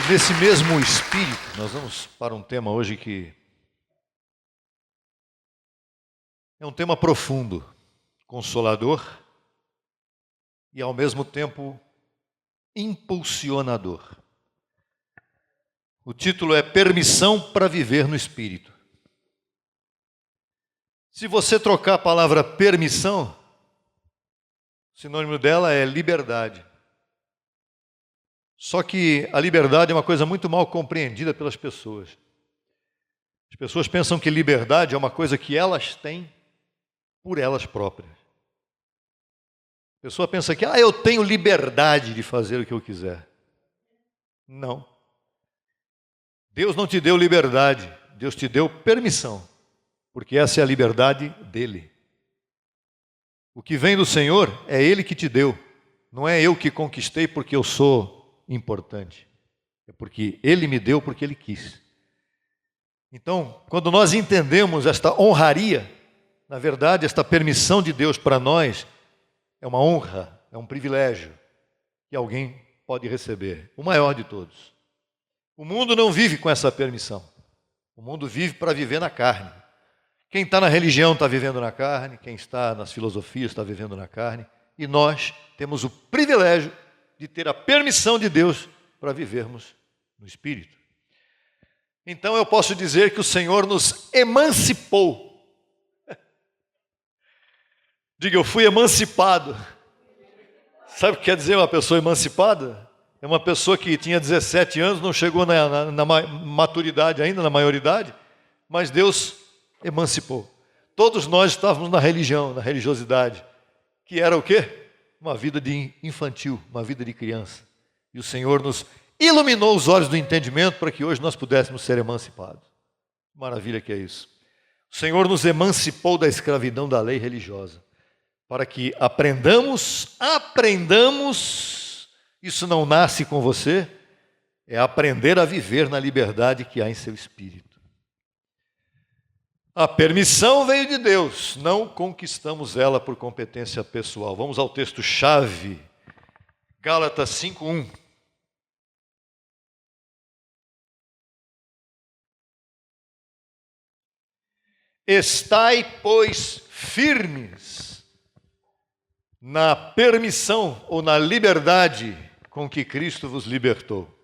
Nesse mesmo espírito, nós vamos para um tema hoje que é um tema profundo, consolador e ao mesmo tempo impulsionador. O título é Permissão para Viver no Espírito. Se você trocar a palavra permissão, o sinônimo dela é liberdade. Só que a liberdade é uma coisa muito mal compreendida pelas pessoas. As pessoas pensam que liberdade é uma coisa que elas têm por elas próprias. A pessoa pensa que, eu tenho liberdade de fazer o que eu quiser. Não. Deus não te deu liberdade, Deus te deu permissão, porque essa é a liberdade dele. O que vem do Senhor é Ele que te deu, não é eu que conquistei porque eu sou importante, é porque Ele me deu porque Ele quis. Então, quando nós entendemos esta honraria, na verdade, esta permissão de Deus para nós é uma honra, é um privilégio que alguém pode receber, o maior de todos. O mundo não vive com essa permissão, o mundo vive para viver na carne. Quem está na religião está vivendo na carne, quem está nas filosofias está vivendo na carne, e nós temos o privilégio de ter a permissão de Deus para vivermos no Espírito. Então eu posso dizer que o Senhor nos emancipou. Diga, eu fui emancipado. Sabe o que quer dizer uma pessoa emancipada? É uma pessoa que tinha 17 anos, não chegou na maturidade ainda, na maioridade, mas Deus emancipou. Todos nós estávamos na religião, na religiosidade, que era o quê? Uma vida de infantil, uma vida de criança. E o Senhor nos iluminou os olhos do entendimento para que hoje nós pudéssemos ser emancipados. Maravilha que é isso. O Senhor nos emancipou da escravidão da lei religiosa, para que aprendamos, isso não nasce com você, é aprender a viver na liberdade que há em seu espírito. A permissão veio de Deus, não conquistamos ela por competência pessoal. Vamos ao texto-chave, Gálatas 5:1. Estai, pois, firmes na permissão ou na liberdade com que Cristo vos libertou.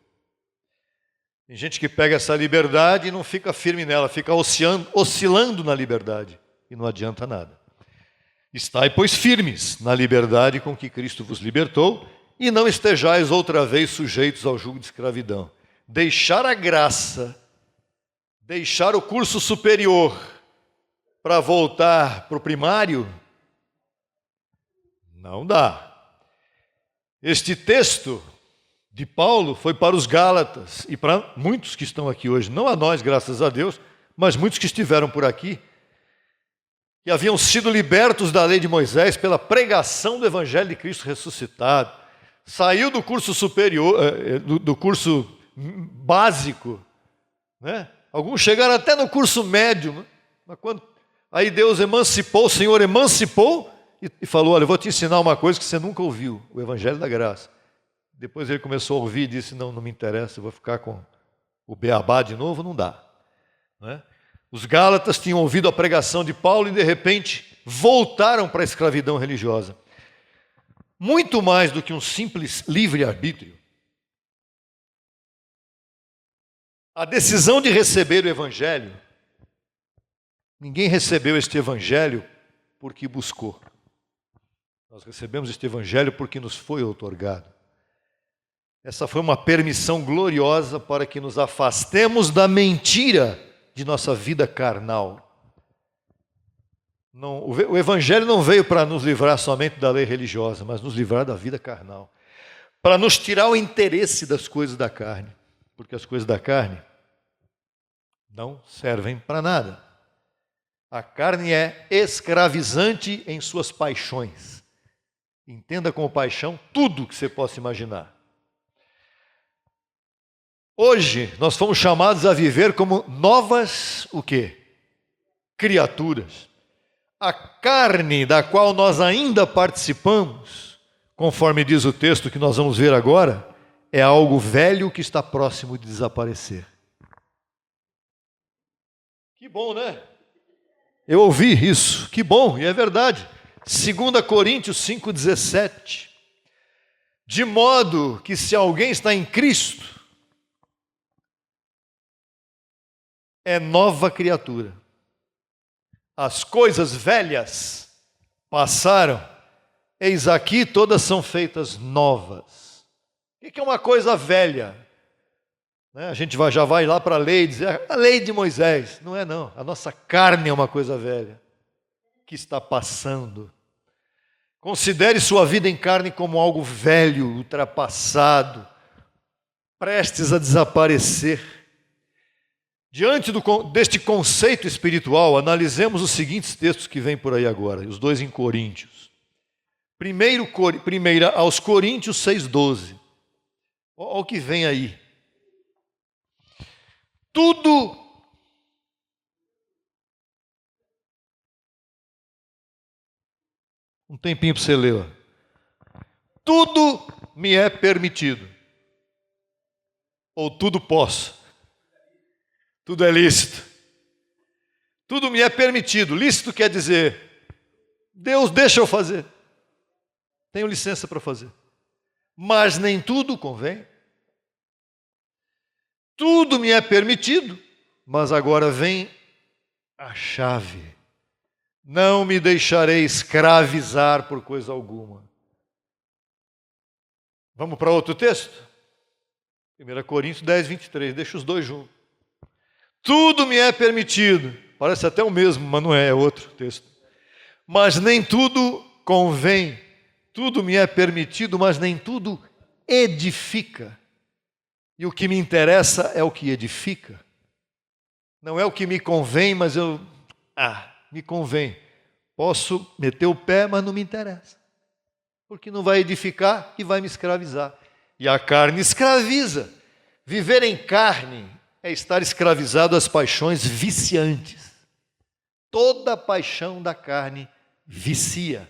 Tem gente que pega essa liberdade e não fica firme nela, fica oscilando na liberdade e não adianta nada. Estai, pois, firmes na liberdade com que Cristo vos libertou e não estejais outra vez sujeitos ao jugo de escravidão. Deixar a graça, deixar o curso superior para voltar para o primário, não dá. Este texto de Paulo foi para os Gálatas e para muitos que estão aqui hoje, não a nós, graças a Deus, mas muitos que estiveram por aqui, que haviam sido libertos da lei de Moisés pela pregação do Evangelho de Cristo ressuscitado. Saiu do curso superior, do curso básico, né? Alguns chegaram até no curso médio, né? Mas aí Deus emancipou, o Senhor emancipou e falou, olha, eu vou te ensinar uma coisa que você nunca ouviu, o Evangelho da Graça. Depois ele começou a ouvir e disse, não me interessa, eu vou ficar com o beabá de novo, não dá. Né? Os Gálatas tinham ouvido a pregação de Paulo e de repente voltaram para a escravidão religiosa. Muito mais do que um simples livre-arbítrio. A decisão de receber o Evangelho, ninguém recebeu este Evangelho porque buscou. Nós recebemos este Evangelho porque nos foi outorgado. Essa foi uma permissão gloriosa para que nos afastemos da mentira de nossa vida carnal. Não, o Evangelho não veio para nos livrar somente da lei religiosa, mas nos livrar da vida carnal. Para nos tirar o interesse das coisas da carne. Porque as coisas da carne não servem para nada. A carne é escravizante em suas paixões. Entenda como paixão tudo que você possa imaginar. Hoje, nós fomos chamados a viver como novas, o quê? Criaturas. A carne da qual nós ainda participamos, conforme diz o texto que nós vamos ver agora, é algo velho que está próximo de desaparecer. Que bom, né? Eu ouvi isso, que bom, e é verdade. 2 Coríntios 5,17. De modo que se alguém está em Cristo, é nova criatura. As coisas velhas passaram, eis aqui todas são feitas novas. O que é uma coisa velha? A gente já vai lá para a lei, dizer a lei de Moisés. Não é não, a nossa carne é uma coisa velha, que está passando. Considere sua vida em carne como algo velho, ultrapassado, prestes a desaparecer. Diante deste conceito espiritual, analisemos os seguintes textos que vêm por aí agora, os dois em Coríntios. Primeira aos Coríntios 6,12. Olha o que vem aí. Tudo um tempinho para você ler. Ó. Tudo me é permitido. Ou tudo posso. Tudo é lícito. Tudo me é permitido. Lícito quer dizer, Deus deixa eu fazer. Tenho licença para fazer. Mas nem tudo convém. Tudo me é permitido, mas agora vem a chave. Não me deixarei escravizar por coisa alguma. Vamos para outro texto? 1 Coríntios 10, 23. Deixa os dois juntos. Tudo me é permitido. Parece até o mesmo, mas não é outro texto. Mas nem tudo convém. Tudo me é permitido, mas nem tudo edifica. E o que me interessa é o que edifica. Não é o que me convém, mas me convém. Posso meter o pé, mas não me interessa. Porque não vai edificar e vai me escravizar. E a carne escraviza. Viver em carne é estar escravizado às paixões viciantes. Toda paixão da carne vicia.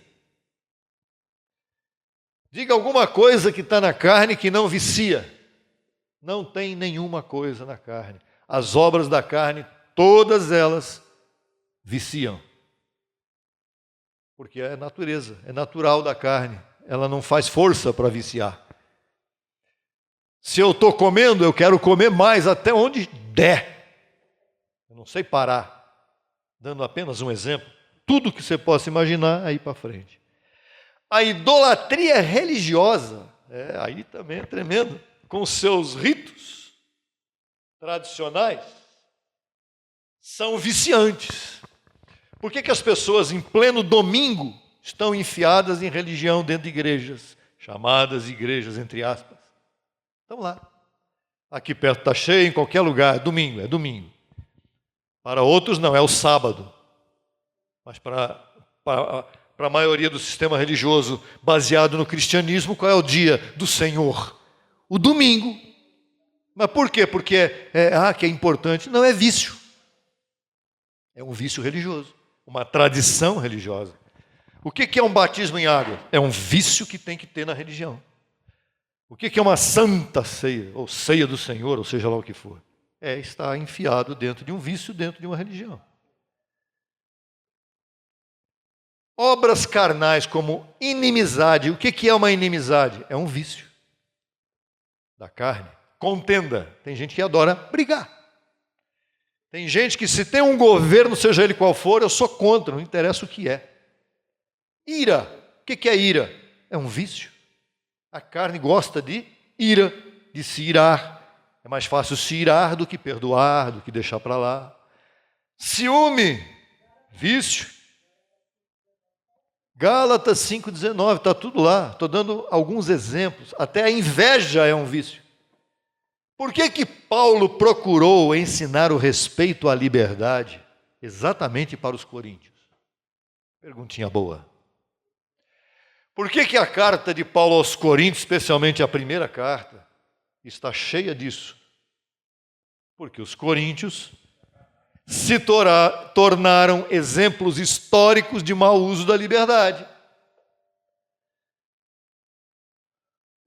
Diga alguma coisa que está na carne que não vicia. Não tem nenhuma coisa na carne. As obras da carne, todas elas viciam. Porque é natureza, é natural da carne. Ela não faz força para viciar. Se eu estou comendo, eu quero comer mais até onde der. Eu não sei parar. Dando apenas um exemplo. Tudo que você possa imaginar, aí para frente. A idolatria religiosa, aí também é tremendo, com seus ritos tradicionais, são viciantes. Por que as pessoas em pleno domingo estão enfiadas em religião dentro de igrejas, chamadas igrejas entre aspas? Estão lá. Aqui perto está cheio, em qualquer lugar, é domingo. Para outros não, é o sábado. Mas para a maioria do sistema religioso baseado no cristianismo, qual é o dia do Senhor? O domingo. Mas por quê? Porque que é importante. Não, é vício. É um vício religioso, uma tradição religiosa. O que é um batismo em água? É um vício que tem que ter na religião. O que é uma santa ceia, ou ceia do Senhor, ou seja lá o que for? É estar enfiado dentro de um vício, dentro de uma religião. Obras carnais como inimizade. O que é uma inimizade? É um vício da carne. Contenda. Tem gente que adora brigar. Tem gente que se tem um governo, seja ele qual for, eu sou contra, não interessa o que é. Ira. O que é ira? É um vício. A carne gosta de ira, de se irar. É mais fácil se irar do que perdoar, do que deixar para lá. Ciúme, vício. Gálatas 5,19, está tudo lá. Estou dando alguns exemplos. Até a inveja é um vício. Por que Paulo procurou ensinar o respeito à liberdade exatamente para os coríntios? Perguntinha boa. Por que a carta de Paulo aos Coríntios, especialmente a primeira carta, está cheia disso? Porque os coríntios se tornaram exemplos históricos de mau uso da liberdade.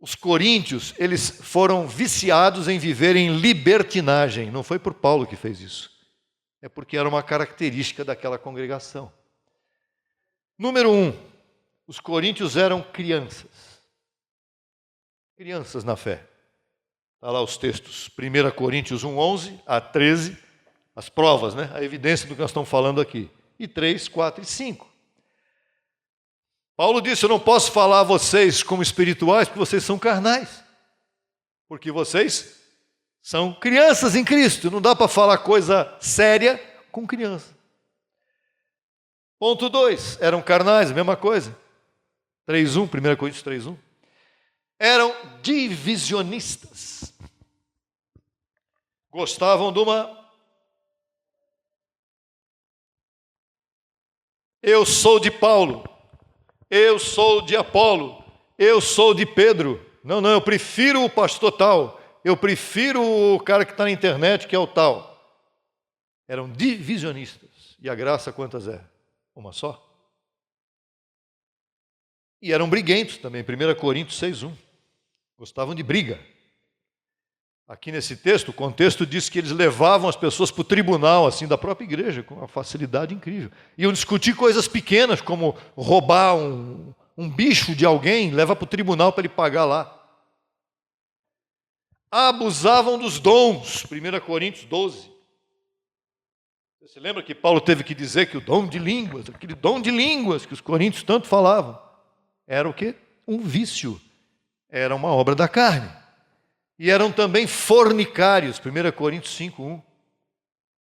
Os coríntios, eles foram viciados em viver em libertinagem. Não foi por Paulo que fez isso. É porque era uma característica daquela congregação. Número 1, os coríntios eram crianças. Crianças na fé. Está lá os textos. 1 Coríntios 1, 11 a 13. As provas, né? A evidência do que nós estamos falando aqui. E 3, 4 e 5. Paulo disse, eu não posso falar a vocês como espirituais, porque vocês são carnais. Porque vocês são crianças em Cristo. Não dá para falar coisa séria com criança. Ponto 2, eram carnais, a mesma coisa. 3:1, 1 Coríntios 3:1. Eram divisionistas. Gostavam de uma... Eu sou de Paulo. Eu sou de Apolo, eu sou de Pedro. Não, eu prefiro o pastor tal. Eu prefiro o cara que está na internet, que é o tal. Eram divisionistas. E a graça quantas é? Uma só. E eram briguentos também, 1 Coríntios 6:1. Gostavam de briga. Aqui nesse texto, o contexto diz que eles levavam as pessoas para o tribunal, assim, da própria igreja, com uma facilidade incrível. Iam discutir coisas pequenas, como roubar um bicho de alguém, leva para o tribunal para ele pagar lá. Abusavam dos dons, 1 Coríntios 12. Você se lembra que Paulo teve que dizer que o dom de línguas, aquele dom de línguas que os coríntios tanto falavam, era o quê? Um vício. Era uma obra da carne. E eram também fornicários, 1 Coríntios 5:1.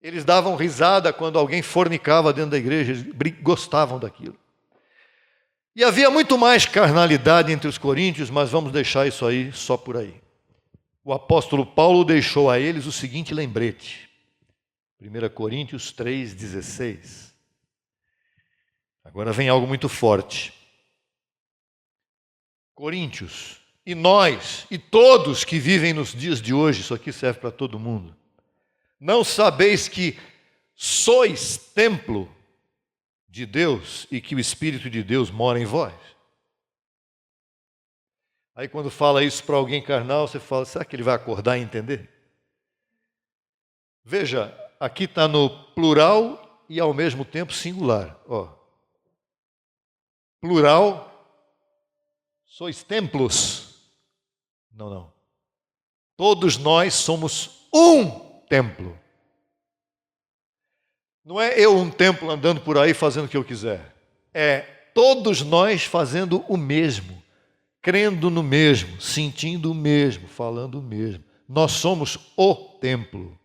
Eles davam risada quando alguém fornicava dentro da igreja, eles gostavam daquilo. E havia muito mais carnalidade entre os coríntios, mas vamos deixar isso aí só por aí. O apóstolo Paulo deixou a eles o seguinte lembrete. 1 Coríntios 3:16. Agora vem algo muito forte. Coríntios, e nós, e todos que vivem nos dias de hoje, isso aqui serve para todo mundo, não sabeis que sois templo de Deus e que o Espírito de Deus mora em vós? Aí quando fala isso para alguém carnal, você fala, será que ele vai acordar e entender? Veja, aqui está no plural e ao mesmo tempo singular. Ó. Plural, sois templos. Não. Todos nós somos um templo. Não é eu um templo andando por aí fazendo o que eu quiser. É todos nós fazendo o mesmo, crendo no mesmo, sentindo o mesmo, falando o mesmo. Nós somos o templo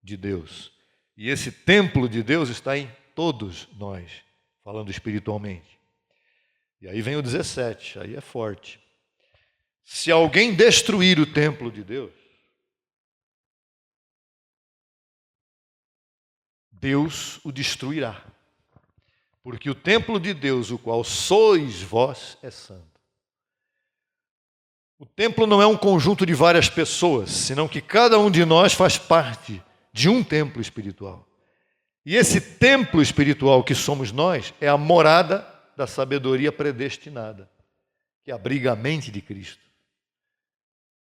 de Deus. E esse templo de Deus está em todos nós, falando espiritualmente. E aí vem o 17, aí é forte. Se alguém destruir o templo de Deus, Deus o destruirá. Porque o templo de Deus, o qual sois vós, é santo. O templo não é um conjunto de várias pessoas, senão que cada um de nós faz parte de um templo espiritual. E esse templo espiritual que somos nós é a morada da sabedoria predestinada, que abriga a mente de Cristo.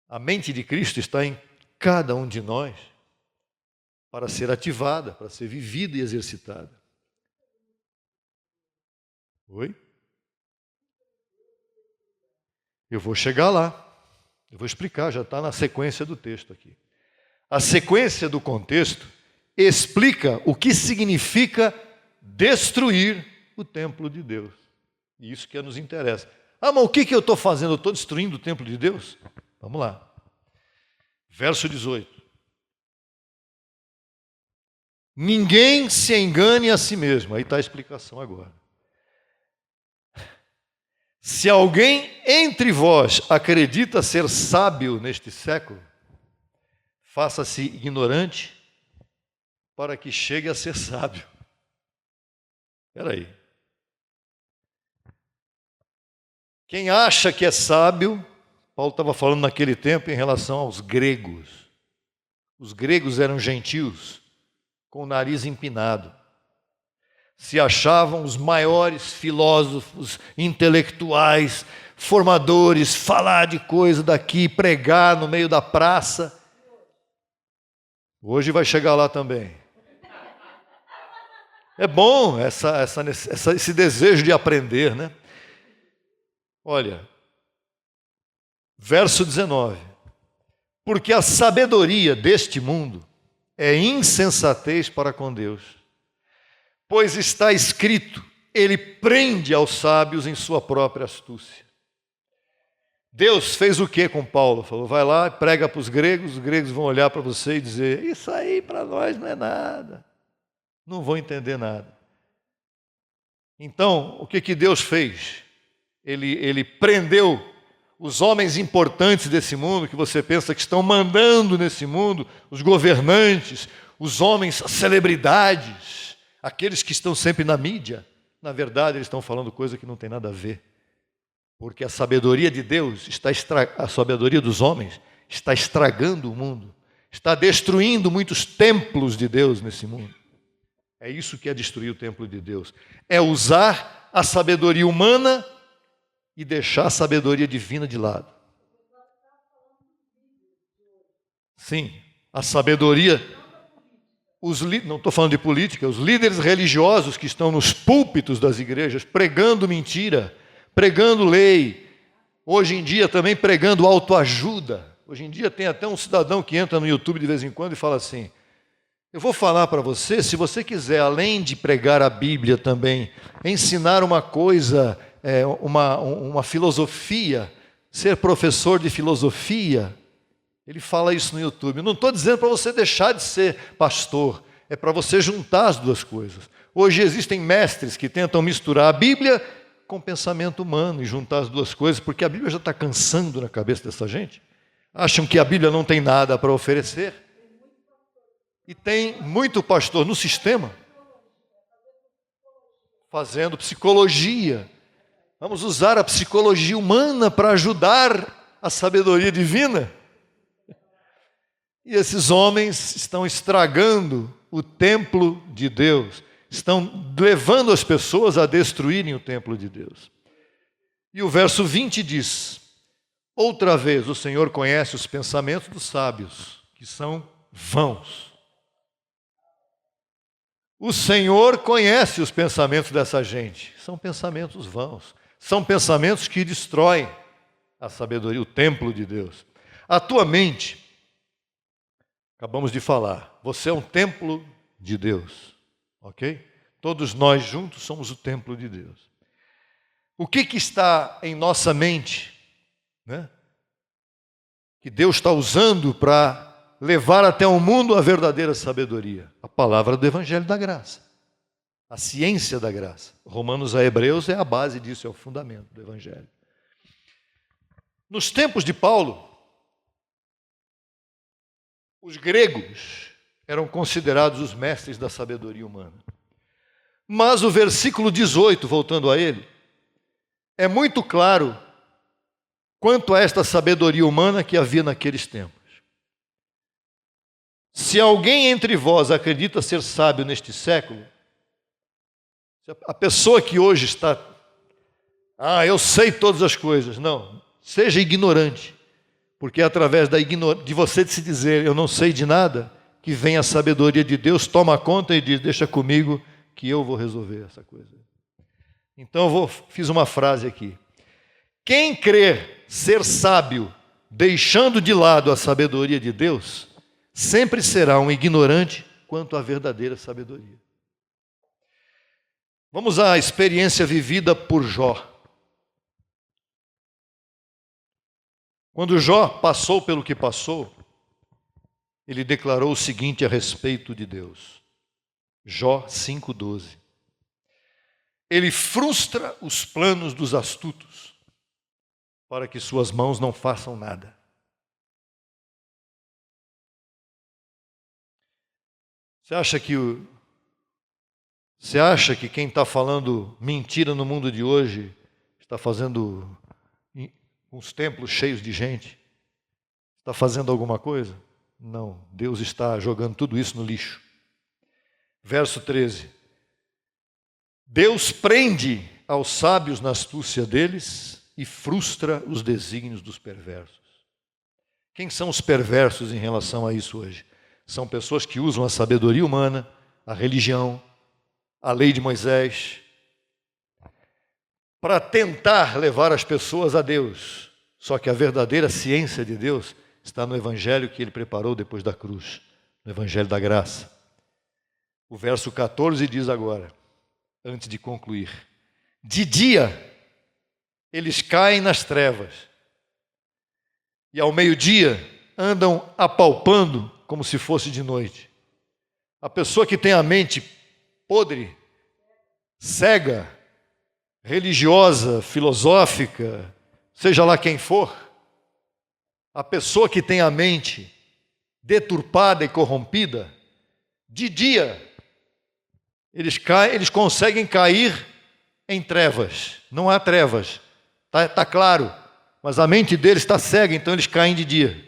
A mente de Cristo está em cada um de nós para ser ativada, para ser vivida e exercitada. Oi? Eu vou chegar lá. Eu vou explicar, já está na sequência do texto aqui. A sequência do contexto explica o que significa destruir o templo de Deus. E isso que nos interessa. Ah, mas o que eu estou fazendo? Eu estou destruindo o templo de Deus? Vamos lá. Verso 18. Ninguém se engane a si mesmo. Aí está a explicação agora. Se alguém entre vós acredita ser sábio neste século, faça-se ignorante para que chegue a ser sábio. Espera aí. Quem acha que é sábio, Paulo estava falando naquele tempo em relação aos gregos. Os gregos eram gentios, com o nariz empinado. Se achavam os maiores filósofos, intelectuais, formadores, falar de coisa daqui, pregar no meio da praça. Hoje vai chegar lá também. É bom esse desejo de aprender, né? Olha, verso 19. Porque a sabedoria deste mundo é insensatez para com Deus. Pois está escrito, ele prende aos sábios em sua própria astúcia. Deus fez o que com Paulo? Falou, vai lá, prega para os gregos vão olhar para você e dizer, isso aí para nós não é nada. Não vão entender nada. Então, o que Deus fez? Ele prendeu os homens importantes desse mundo, que você pensa que estão mandando nesse mundo, os governantes, os homens, as celebridades, aqueles que estão sempre na mídia. Na verdade, eles estão falando coisa que não tem nada a ver. Porque a sabedoria de Deus, a sabedoria dos homens, está estragando o mundo, está destruindo muitos templos de Deus nesse mundo. É isso que é destruir o templo de Deus. É usar a sabedoria humana e deixar a sabedoria divina de lado. Sim, a sabedoria... não estou falando de política, os líderes religiosos que estão nos púlpitos das igrejas pregando mentira, pregando lei, hoje em dia também pregando autoajuda. Hoje em dia tem até um cidadão que entra no YouTube de vez em quando e fala assim, eu vou falar para você, se você quiser, além de pregar a Bíblia também, ensinar uma coisa, uma filosofia, ser professor de filosofia, ele fala isso no YouTube. Eu não estou dizendo para você deixar de ser pastor, é para você juntar as duas coisas. Hoje existem mestres que tentam misturar a Bíblia com o pensamento humano e juntar as duas coisas, porque a Bíblia já está cansando na cabeça dessa gente. Acham que a Bíblia não tem nada para oferecer. E tem muito pastor no sistema fazendo psicologia. Vamos usar a psicologia humana para ajudar a sabedoria divina. E esses homens estão estragando o templo de Deus, estão levando as pessoas a destruírem o templo de Deus. E o verso 20 diz, outra vez o Senhor conhece os pensamentos dos sábios, que são vãos. O Senhor conhece os pensamentos dessa gente, são pensamentos vãos, são pensamentos que destroem a sabedoria, o templo de Deus. A tua mente, acabamos de falar, você é um templo de Deus, ok? Todos nós juntos somos o templo de Deus. O que está em nossa mente, né? Que Deus está usando para levar até o mundo a verdadeira sabedoria? A palavra do Evangelho da Graça, a ciência da graça. Romanos a Hebreus é a base disso, é o fundamento do Evangelho. Nos tempos de Paulo, os gregos eram considerados os mestres da sabedoria humana. Mas o versículo 18, voltando a ele, é muito claro quanto a esta sabedoria humana que havia naqueles tempos. Se alguém entre vós acredita ser sábio neste século, a pessoa que hoje está, eu sei todas as coisas, não, seja ignorante, porque é através de você se dizer, eu não sei de nada, que vem a sabedoria de Deus, toma conta e diz, deixa comigo que eu vou resolver essa coisa. Então fiz uma frase aqui. Quem crer ser sábio, deixando de lado a sabedoria de Deus, sempre será um ignorante quanto à verdadeira sabedoria. Vamos à experiência vivida por Jó. Quando Jó passou pelo que passou, ele declarou o seguinte a respeito de Deus. Jó 5,12. Ele frustra os planos dos astutos, para que suas mãos não façam nada. Você acha que quem está falando mentira no mundo de hoje está fazendo uns templos cheios de gente? Está fazendo alguma coisa? Não, Deus está jogando tudo isso no lixo. Verso 13. Deus prende aos sábios na astúcia deles e frustra os desígnios dos perversos. Quem são os perversos em relação a isso hoje? São pessoas que usam a sabedoria humana, a religião, a lei de Moisés, para tentar levar as pessoas a Deus. Só que a verdadeira ciência de Deus está no evangelho que ele preparou depois da cruz, no evangelho da graça. O verso 14 diz agora, antes de concluir: de dia eles caem nas trevas, e ao meio-dia andam apalpando como se fosse de noite. A pessoa que tem a mente podre, cega, religiosa, filosófica, seja lá quem for, a pessoa que tem a mente deturpada e corrompida, de dia eles conseguem cair em trevas. Não há trevas, está claro, mas a mente deles está cega, então eles caem de dia.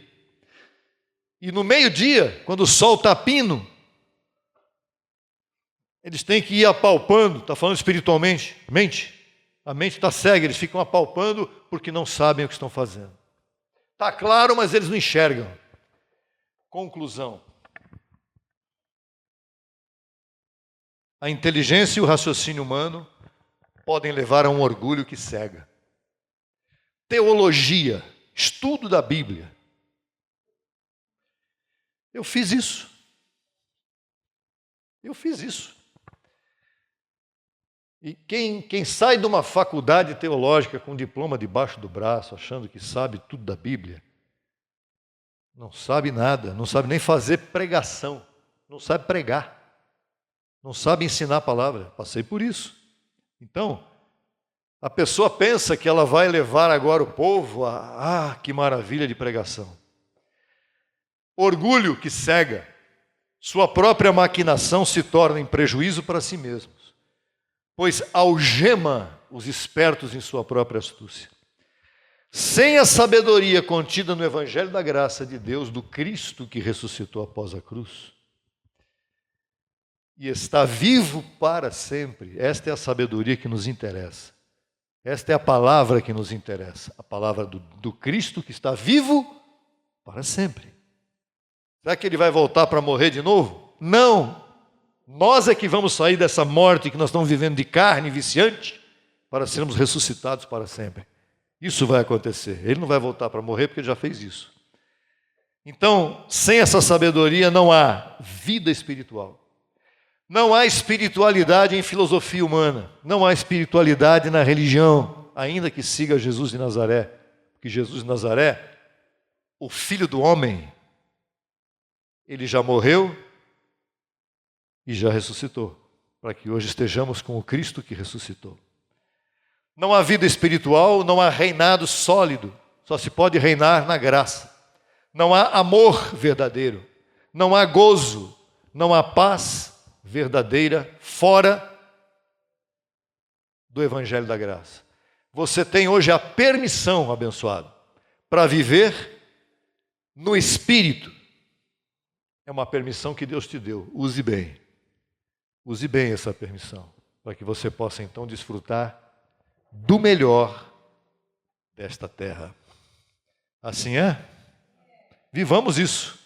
E no meio-dia, quando o sol está pino, eles têm que ir apalpando, está falando espiritualmente, a mente está cega, eles ficam apalpando porque não sabem o que estão fazendo. Está claro, mas eles não enxergam. Conclusão: a inteligência e o raciocínio humano podem levar a um orgulho que cega. Teologia, estudo da Bíblia. Eu fiz isso. E quem sai de uma faculdade teológica com diploma debaixo do braço, achando que sabe tudo da Bíblia, não sabe nada, não sabe nem fazer pregação, não sabe pregar, não sabe ensinar a palavra. Passei por isso. Então, a pessoa pensa que ela vai levar agora o povo a que maravilha de pregação. Orgulho que cega, sua própria maquinação se torna em prejuízo para si mesmos, pois algema os espertos em sua própria astúcia. Sem a sabedoria contida no Evangelho da graça de Deus, do Cristo que ressuscitou após a cruz, e está vivo para sempre, esta é a sabedoria que nos interessa. Esta é a palavra que nos interessa, a palavra do Cristo que está vivo para sempre. Será que ele vai voltar para morrer de novo? Não! Nós é que vamos sair dessa morte que nós estamos vivendo de carne viciante para sermos ressuscitados para sempre. Isso vai acontecer. Ele não vai voltar para morrer porque ele já fez isso. Então, sem essa sabedoria não há vida espiritual. Não há espiritualidade em filosofia humana. Não há espiritualidade na religião, ainda que siga Jesus de Nazaré. Porque Jesus de Nazaré, o Filho do Homem, ele já morreu e já ressuscitou, para que hoje estejamos com o Cristo que ressuscitou. Não há vida espiritual, não há reinado sólido, só se pode reinar na graça. Não há amor verdadeiro, não há gozo, não há paz verdadeira fora do Evangelho da graça. Você tem hoje a permissão, abençoado, para viver no Espírito. É uma permissão que Deus te deu, use bem. Use bem essa permissão, para que você possa então desfrutar do melhor desta terra. Assim é? Vivamos isso.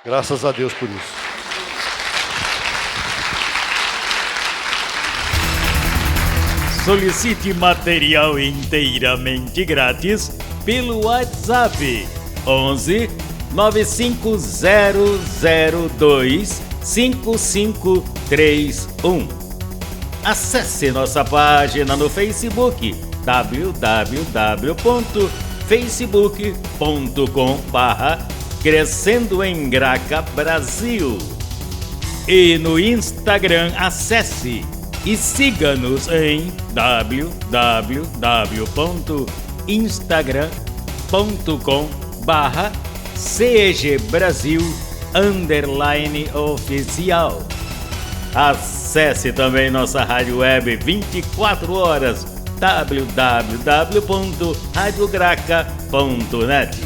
Graças a Deus por isso. Solicite material inteiramente grátis pelo WhatsApp 11 95002 5531. Acesse nossa página no Facebook www.facebook.com/Crescendo em Graca Brasil. E no Instagram acesse e siga-nos em www.instagram.com/CEGBrasil_oficial. Acesse também nossa rádio web 24 horas www.radiograca.net.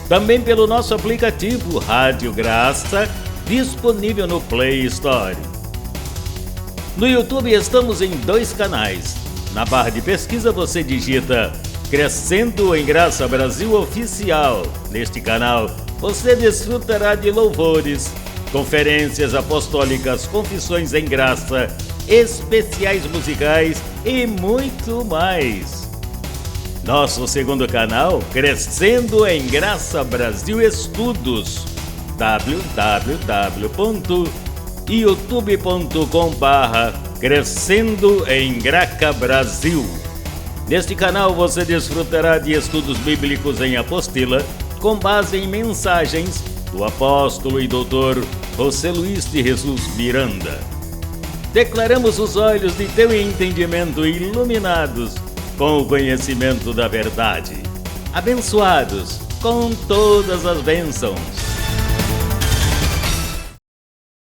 Também pelo nosso aplicativo Rádio Graça, disponível no Play Store. No YouTube estamos em 2 canais, Na barra de pesquisa você digita Crescendo em Graça Brasil Oficial. Neste canal você desfrutará de louvores, conferências apostólicas, confissões em graça, especiais musicais e muito mais. Nosso segundo canal, Crescendo em Graça Brasil Estudos, www.youtube.com/Crescendo em Graca Brasil. Neste canal você desfrutará de estudos bíblicos em apostila, com base em mensagens do apóstolo e doutor José Luiz de Jesus Miranda. Declaramos os olhos de teu entendimento iluminados com o conhecimento da verdade, abençoados com todas as bênçãos.